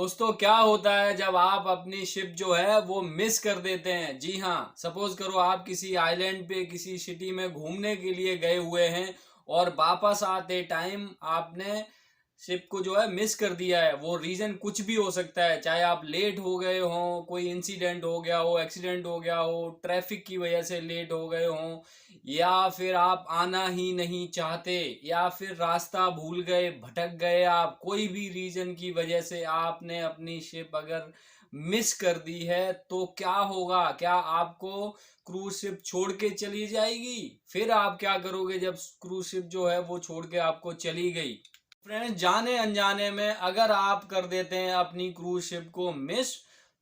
दोस्तों क्या होता है जब आप अपनी शिप जो है वो मिस कर देते हैं। जी हाँ, सपोज करो आप किसी आइलैंड पे किसी सिटी में घूमने के लिए गए हुए हैं और वापस आते टाइम आपने शिप को जो है मिस कर दिया है। वो रीजन कुछ भी हो सकता है, चाहे आप लेट हो गए हो, कोई इंसिडेंट हो गया हो, एक्सीडेंट हो गया हो, ट्रैफिक की वजह से लेट हो गए हो, या फिर आप आना ही नहीं चाहते, या फिर रास्ता भूल गए, भटक गए आप, कोई भी रीजन की वजह से आपने अपनी शिप अगर मिस कर दी है तो क्या होगा? क्या आपको क्रूज शिप छोड़ के चली जाएगी? फिर आप क्या करोगे जब क्रूज शिप जो है वो छोड़ के आपको चली गई? फ्रेंड्स, जाने अनजाने में अगर आप कर देते हैं अपनी क्रूज शिप को मिस,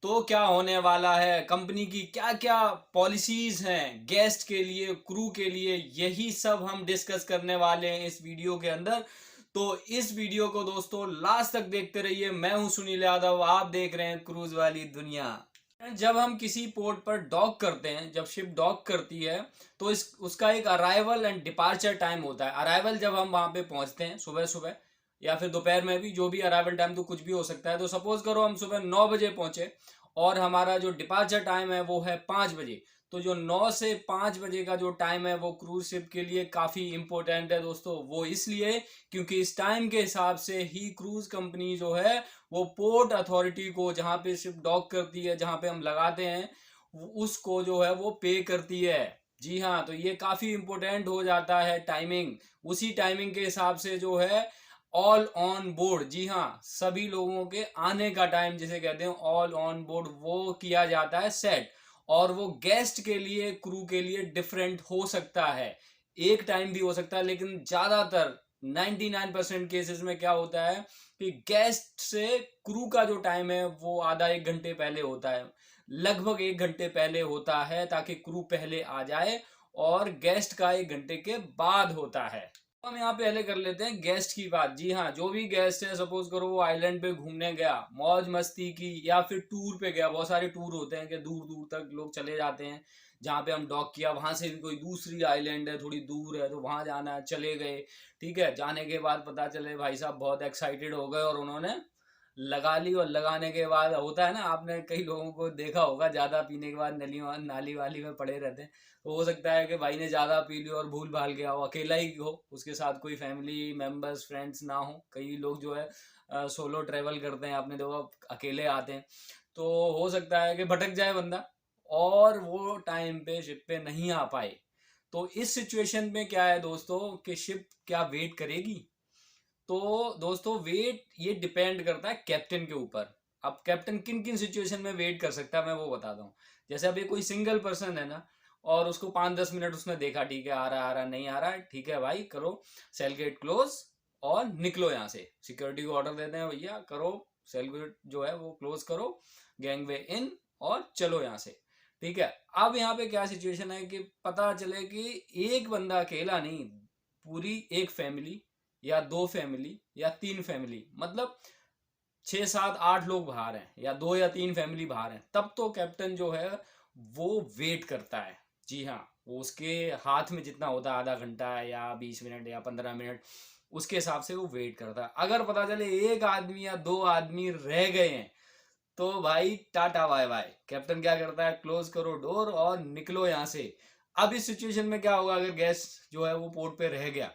तो क्या होने वाला है, कंपनी की क्या क्या पॉलिसीज हैं गेस्ट के लिए, क्रू के लिए, यही सब हम डिस्कस करने वाले हैं इस वीडियो के अंदर। तो इस वीडियो को दोस्तों लास्ट तक देखते रहिए। मैं हूं सुनील यादव, आप देख रहे हैं क्रूज वाली दुनिया। जब हम किसी पोर्ट पर डॉक करते हैं, जब शिप डॉक करती है, तो इस उसका एक अराइवल एंड डिपार्चर टाइम होता है। अराइवल जब हम वहां पे पहुंचते हैं सुबह सुबह, या फिर दोपहर में भी, जो भी अराइवल टाइम तो कुछ भी हो सकता है। तो सपोज करो हम सुबह 9 बजे पहुंचे और हमारा जो डिपार्चर टाइम है वो है 5 बजे। तो जो 9 से 5 बजे का जो टाइम है वो क्रूज शिप के लिए काफी इंपॉर्टेंट है दोस्तों। वो इसलिए क्योंकि इस टाइम के हिसाब से ही क्रूज कंपनी जो है वो पोर्ट अथॉरिटी को, जहां पे शिप डॉक करती है, जहां पे हम लगाते हैं, उसको जो है वो पे करती है। जी हाँ, तो ये काफी इंपॉर्टेंट हो जाता है टाइमिंग। उसी टाइमिंग के हिसाब से जो है ऑल ऑन बोर्ड, जी हाँ, सभी लोगों के आने का टाइम जिसे कहते हैं ऑल ऑन बोर्ड, वो किया जाता है सेट। और वो गेस्ट के लिए, क्रू के लिए डिफरेंट हो सकता है, एक टाइम भी हो सकता है, लेकिन ज्यादातर 99% केसेस में क्या होता है कि गेस्ट से क्रू का जो टाइम है वो आधा एक घंटे पहले होता है, लगभग एक घंटे पहले होता है, ताकि क्रू पहले आ जाए, और गेस्ट का एक घंटे के बाद होता है। हम यहाँ पे पहले कर लेते हैं गेस्ट की बात। जी हाँ, जो भी गेस्ट है, सपोज करो वो आइलैंड पे घूमने गया, मौज मस्ती की, या फिर टूर पे गया। बहुत सारे टूर होते हैं कि दूर दूर तक लोग चले जाते हैं। जहाँ पे हम डॉक किया वहां से भी कोई दूसरी आइलैंड है, थोड़ी दूर है, तो वहां जाना है, चले गए। ठीक है, जाने के बाद पता चले भाई साहब बहुत एक्साइटेड हो गए और उन्होंने लगा ली। और लगाने के बाद होता है ना, आपने कई लोगों को देखा होगा ज्यादा पीने के बाद नाली वाली में पड़े रहते हैं। तो हो सकता है कि भाई ने ज्यादा पी लिया और भूल भाल गया हो, अकेला ही हो, उसके साथ कोई फैमिली मेंबर्स फ्रेंड्स ना हो। कई लोग जो है सोलो ट्रेवल करते हैं, आपने देखो अकेले आते हैं। तो हो सकता है कि भटक जाए बंदा और वो टाइम पे शिप पे नहीं आ पाए। तो इस सिचुएशन में क्या है दोस्तों कि शिप क्या वेट करेगी? तो दोस्तों वेट ये डिपेंड करता है कैप्टन के ऊपर। अब कैप्टन किन किन सिचुएशन में वेट कर सकता है मैं वो बताता हूँ। जैसे अभी कोई सिंगल पर्सन है ना, और उसको 5-10 मिनट उसने देखा, ठीक है आ रहा नहीं आ रहा है, ठीक है भाई करो सेल गेट क्लोज और निकलो यहाँ से। सिक्योरिटी को ऑर्डर देते हैं, भैया करो सेल गेट जो है वो क्लोज करो, गैंगवे इन, और चलो यहाँ से। ठीक है, अब यहाँ पे क्या सिचुएशन है कि पता चले कि एक बंदा अकेला नहीं, पूरी एक फैमिली या दो फैमिली या तीन फैमिली, मतलब 6-7-8 लोग बाहर हैं, या दो या तीन फैमिली बाहर हैं, तब तो कैप्टन जो है वो वेट करता है। जी हाँ, वो उसके हाथ में जितना होता है, आधा घंटा या 20 मिनट या 15 मिनट, उसके हिसाब से वो वेट करता है। अगर पता चले एक आदमी या दो आदमी रह गए हैं, तो भाई टाटा बाय बाय। कैप्टन क्या करता है, क्लोज करो डोर और निकलो यहाँ से। अब इस सिचुएशन में क्या होगा, अगर गेस्ट जो है वो पोर्ट पे रह गया,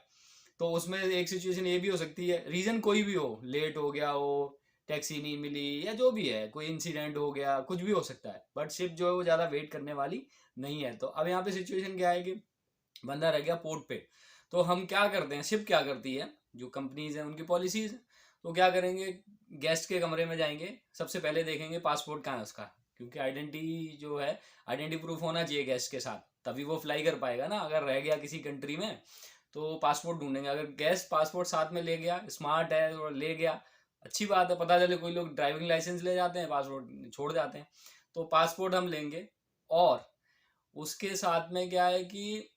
तो उसमें एक सिचुएशन ये भी हो सकती है, रीजन कोई भी हो, लेट हो गया हो, टैक्सी नहीं मिली, या जो भी है, कोई इंसिडेंट हो गया, कुछ भी हो सकता है, बट शिप जो है वो ज्यादा वेट करने वाली नहीं है। तो अब यहाँ पे सिचुएशन क्या है कि बंदा रह गया पोर्ट पे। तो हम क्या करते हैं, शिप क्या करती है, जो कंपनीज हैं उनकी पॉलिसीज है, तो क्या करेंगे, गेस्ट के कमरे में जाएंगे, सबसे पहले देखेंगे पासपोर्ट कहाँ है उसका, क्योंकि आइडेंटिटी जो है, आइडेंटिटी प्रूफ होना चाहिए गेस्ट के साथ, तभी वो फ्लाई कर पाएगा ना। अगर रह गया किसी कंट्री में तो पासपोर्ट ढूंढेंगे। अगर गेस्ट पासपोर्ट साथ में ले गया, स्मार्ट है और ले गया, अच्छी बात है। पता चले कोई लोग ड्राइविंग लाइसेंस ले जाते हैं, पासपोर्ट छोड़ जाते हैं, तो पासपोर्ट हम लेंगे। और उसके साथ में क्या है कि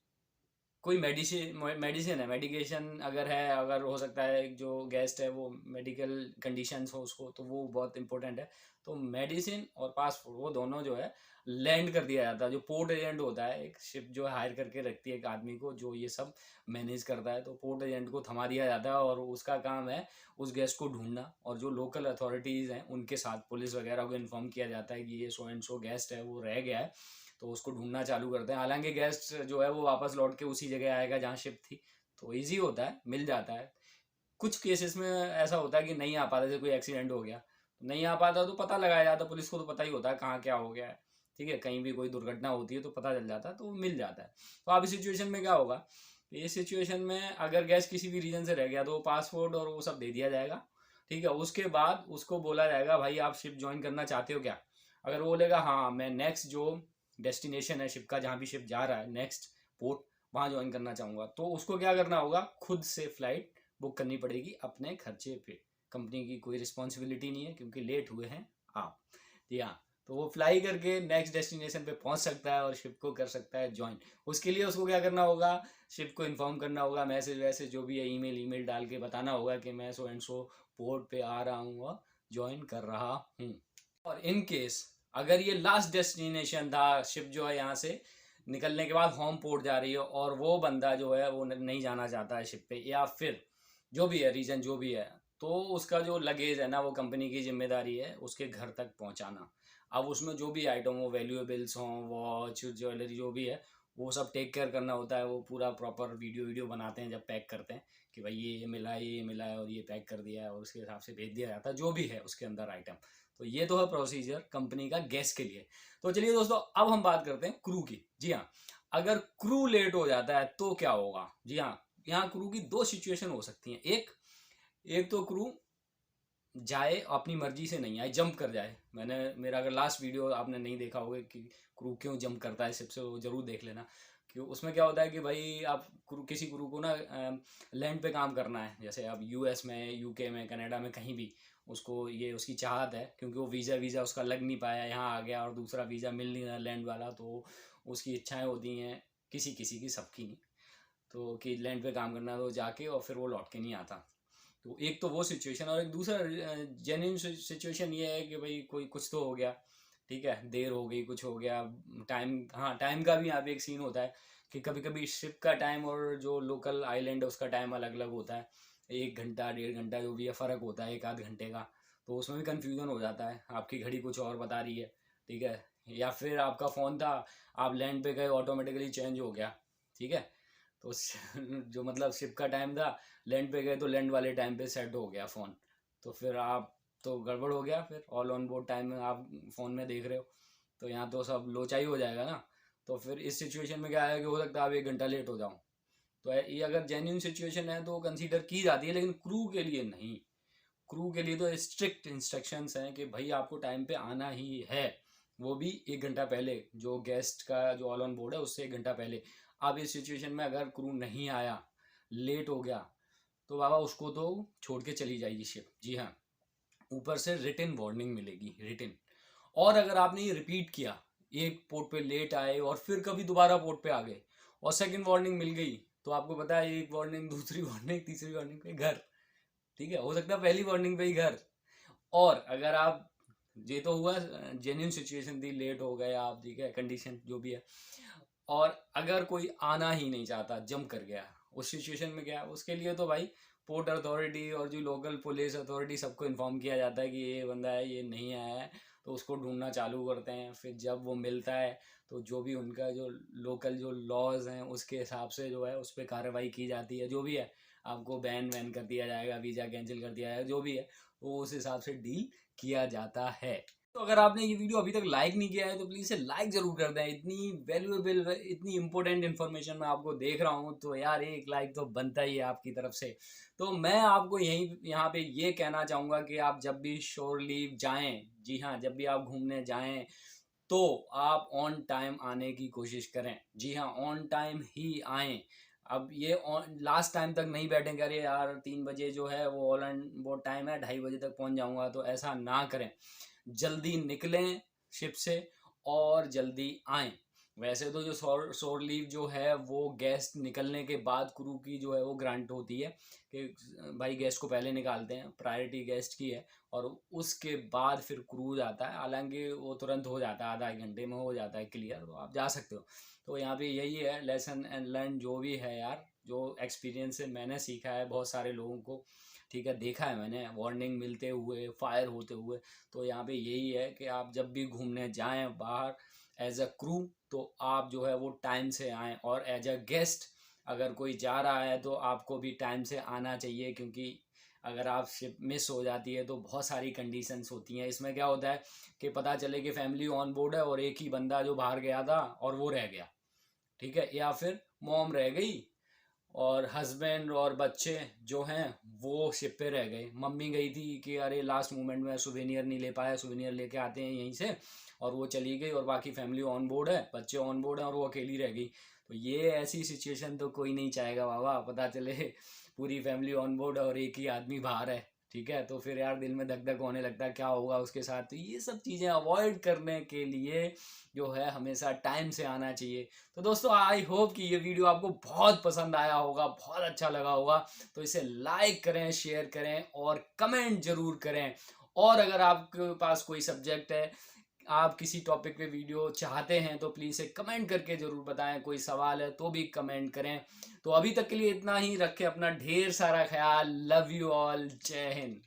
कोई मेडिसिन है, मेडिकेशन अगर है, अगर हो सकता है जो गेस्ट है वो मेडिकल कंडीशंस हो उसको, तो वो बहुत इंपॉर्टेंट है। तो मेडिसिन और पासपोर्ट वो दोनों जो है लैंड कर दिया जाता है। जो पोर्ट एजेंट होता है, एक शिप जो हायर करके रखती है एक आदमी को जो ये सब मैनेज करता है, तो पोर्ट एजेंट को थमा दिया जाता है और उसका काम है उस गेस्ट को ढूंढना। और जो लोकल अथॉरिटीज़ हैं उनके साथ पुलिस वगैरह को इन्फॉर्म किया जाता है कि ये सो एंड सो गेस्ट है, वो रह गया है, तो उसको ढूंढना चालू करते हैं। हालांकि गेस्ट जो है वो वापस लौट के उसी जगह आएगा जहाँ शिप थी, तो ईजी होता है, मिल जाता है। कुछ केसेस में ऐसा होता है कि नहीं आ पाता, जैसे कोई एक्सीडेंट हो गया, नहीं आ पाता तो पता लगाया जाता, पुलिस को तो पता ही होता है कहाँ क्या हो गया है, ठीक है, कहीं भी कोई दुर्घटना होती है तो पता चल जाता है, तो मिल जाता है। तो अब इस सिचुएशन में क्या होगा, इस सिचुएशन में अगर गैस किसी भी रीजन से रह गया तो पासपोर्ट और वो सब दे दिया जाएगा, ठीक है। उसके बाद उसको बोला जाएगा भाई आप शिप ज्वाइन करना चाहते हो क्या। अगर वो बोलेगा हाँ मैं नेक्स्ट जो डेस्टिनेशन है शिप का, जहाँ भी शिप जा रहा है नेक्स्ट पोर्ट, वहाँ ज्वाइन करना चाहूँगा, तो उसको क्या करना होगा, खुद से फ्लाइट बुक करनी पड़ेगी अपने खर्चे पे। कंपनी की कोई रिस्पॉन्सिबिलिटी नहीं है क्योंकि लेट हुए हैं आप, जी हाँ। तो वो फ्लाई करके नेक्स्ट डेस्टिनेशन पे पहुंच सकता है और शिप को कर सकता है ज्वाइन। उसके लिए उसको क्या करना होगा, शिप को इन्फॉर्म करना होगा, मैसेज वैसेज जो भी है, ईमेल डाल के बताना होगा कि मैं सो एंड सो पोर्ट पे आ रहा हूँ और ज्वाइन कर रहा हूँ। और इन केस अगर ये लास्ट डेस्टिनेशन था, शिप जो है यहाँ से निकलने के बाद होम पोर्ट जा रही है और वो बंदा जो है वो नहीं जाना चाहता है शिप पे, या फिर जो भी है रीज़न जो भी है, तो उसका जो लगेज है ना वो कंपनी की जिम्मेदारी है उसके घर तक पहुंचाना। अब उसमें जो भी आइटम हो, वैल्यूएबल्स हों, वॉच, ज्वेलरी, जो भी है वो सब टेक केयर करना होता है। वो पूरा प्रॉपर वीडियो बनाते हैं जब पैक करते हैं कि भाई ये मिला है, ये मिला है और ये पैक कर दिया है, और उसके हिसाब से भेज दिया जाता है जो भी है उसके अंदर आइटम। तो ये तो है प्रोसीजर कंपनी का गैस के लिए। तो चलिए दोस्तों अब हम बात करते हैं क्रू की। जी हाँ, अगर क्रू लेट हो जाता है तो क्या होगा। जी हाँ, यहाँ क्रू की दो सिचुएशन हो सकती हैं। एक तो क्रू जाए अपनी मर्जी से नहीं आए, जंप कर जाए। मेरा अगर लास्ट वीडियो आपने नहीं देखा होगा कि क्रू क्यों जंप करता है शिप से, वो जरूर देख लेना। क्यों, उसमें क्या होता है कि भाई आप किसी क्रू को ना लैंड पे काम करना है, जैसे अब यूएस में, यूके में, कनाडा में, कहीं भी उसको ये उसकी चाहत है, क्योंकि वो वीज़ा उसका लग नहीं पाया, यहाँ आ गया और दूसरा वीज़ा मिल नहीं रहा लैंड वाला, तो उसकी इच्छाएं होती हैं किसी किसी की, सबकी नहीं, तो कि लैंड पे काम करना, तो जाके और फिर वो लौट के नहीं आता। तो एक तो वो सिचुएशन, और एक दूसरा जेन्युइन सिचुएशन ये है कि भाई कोई कुछ तो हो गया, ठीक है, देर हो गई, कुछ हो गया, टाइम, हाँ टाइम का भी यहाँ पे एक सीन होता है कि कभी कभी शिप का टाइम और जो लोकल आइलैंड है उसका टाइम अलग अलग होता है, 1 घंटा 1.5 घंटा जो भी है फ़र्क होता है, 1 आध घंटे का। तो उसमें भी कन्फ्यूज़न हो जाता है, आपकी घड़ी कुछ और बता रही है, ठीक है, या फिर आपका फ़ोन था, आप लैंड पे गए ऑटोमेटिकली चेंज हो गया, ठीक है। तो जो मतलब शिप का टाइम था, लैंड पे गए तो लैंड वाले टाइम पे सेट हो गया फ़ोन, तो फिर आप तो गड़बड़ हो गया, फिर ऑल ऑन बोर्ड टाइम में आप फ़ोन में देख रहे हो, तो यहाँ तो सब लोचा ही हो जाएगा ना। तो फिर इस सिचुएशन में क्या है कि हो सकता है आप 1 घंटा लेट हो जाओ। तो ये अगर जेन्यून सिचुएशन है तो कंसीडर की जाती है, लेकिन क्रू के लिए नहीं। क्रू के लिए तो स्ट्रिक्ट इंस्ट्रक्शंस हैं कि भाई आपको टाइम पे आना ही है, वो भी 1 घंटा पहले, जो गेस्ट का जो ऑल ऑन बोर्ड है उससे 1 घंटा पहले। अब इस सिचुएशन में अगर क्रू नहीं आया, लेट हो गया, तो बाबा उसको तो छोड़ के चली जाएगी शिप। जी हाँ, ऊपर से रिटन वार्निंग मिलेगी, रिटन। और अगर आपने ये रिपीट किया, एक पोर्ट पे लेट आए और फिर कभी दोबारा पोर्ट पे आ गए और सेकंड वार्निंग मिल गई, तो आपको पता है एक वार्निंग, दूसरी वार्निंग, तीसरी वार्निंग पे घर, ठीक है, हो सकता है पहली वार्निंग पे ही घर। और अगर आप, ये तो हुआ जेन्यून सिचुएशन थी, लेट हो गए आप, ठीक है, कंडीशन जो भी है, और अगर कोई आना ही नहीं चाहता, जंप कर गया, उस सिचुएशन में क्या, उसके लिए तो भाई पोर्ट अथॉरिटी और जो लोकल पुलिस अथॉरिटी सबको इन्फॉर्म किया जाता है कि ये बंदा है, ये नहीं आया है, तो उसको ढूंढना चालू करते हैं। फिर जब वो मिलता है तो जो भी उनका जो लोकल जो लॉज हैं उसके हिसाब से जो है उस पर कार्रवाई की जाती है, जो भी है, आपको बैन वैन कर दिया जाएगा, वीज़ा कैंसिल कर दिया जाएगा, जो भी है वो उस हिसाब से डील किया जाता है। तो अगर आपने ये वीडियो अभी तक लाइक नहीं किया है तो प्लीज़ इसे लाइक ज़रूर कर दें। इतनी वैल्यूएबल, इतनी इंपॉर्टेंट इन्फॉर्मेशन मैं आपको देख रहा हूँ, तो यार एक लाइक तो बनता ही है आपकी तरफ से। तो मैं आपको यहाँ पे ये कहना चाहूँगा कि आप जब भी शोर लीव जाएँ, जी हाँ, जब भी आप घूमने जाएँ तो आप ऑन टाइम आने की कोशिश करें। जी हाँ, ऑन टाइम ही आएँ। अब ये लास्ट टाइम तक नहीं बैठेंगे, अरे यार 3 बजे जो है वो ऑल एंड वो टाइम है, 2:30 बजे तक पहुंच जाऊंगा, तो ऐसा ना करें। जल्दी निकलें शिप से और जल्दी आएँ। वैसे तो जो शोर लीव जो है वो गेस्ट निकलने के बाद क्रू की जो है वो ग्रांट होती है कि भाई गेस्ट को पहले निकालते हैं, प्रायोरिटी गेस्ट की है, और उसके बाद फिर क्रू जाता है। हालांकि वो तुरंत हो जाता है, आधा एक घंटे में हो जाता है क्लियर, तो आप जा सकते हो। तो यहाँ पे यही है लेसन एंड लर्न जो भी है यार, जो एक्सपीरियंस से मैंने सीखा है बहुत सारे लोगों को, ठीक है, देखा है मैंने वार्निंग मिलते हुए, फायर होते हुए। तो यहाँ पे यही है कि आप जब भी घूमने जाएं बाहर एज अ क्रू, तो आप जो है वो टाइम से आएँ, और एज अ गेस्ट अगर कोई जा रहा है तो आपको भी टाइम से आना चाहिए, क्योंकि अगर आप शिप मिस हो जाती है तो बहुत सारी कंडीशंस होती हैं। इसमें क्या होता है कि पता चले कि फैमिली ऑन बोर्ड है और एक ही बंदा जो बाहर गया था और वो रह गया, ठीक है, या फिर मॉम रह गई और हस्बैंड और बच्चे जो हैं वो शिप पे रह गए। मम्मी गई थी कि अरे लास्ट मोमेंट में सुवेनियर नहीं ले पाया, सुवेनियर लेके आते हैं यहीं से, और वो चली गई, और बाकी फैमिली ऑन बोर्ड है, बच्चे ऑन बोर्ड हैं और वो अकेली रह गई। तो ये ऐसी सिचुएशन तो कोई नहीं चाहेगा बाबा, पता चले पूरी फैमिली ऑन बोर्ड और एक ही आदमी बाहर है, ठीक है, तो फिर यार दिल में धक धक होने लगता है क्या होगा उसके साथ। तो ये सब चीज़ें अवॉइड करने के लिए जो है हमेशा टाइम से आना चाहिए। तो दोस्तों आई होप कि ये वीडियो आपको बहुत पसंद आया होगा, बहुत अच्छा लगा होगा। तो इसे लाइक करें, शेयर करें और कमेंट जरूर करें। और अगर आपके पास कोई सब्जेक्ट है, आप किसी टॉपिक पे वीडियो चाहते हैं, तो प्लीज़ इसे कमेंट करके ज़रूर बताएं। कोई सवाल है तो भी कमेंट करें। तो अभी तक के लिए इतना ही, रखें अपना ढेर सारा ख्याल। लव यू ऑल, जय हिंद।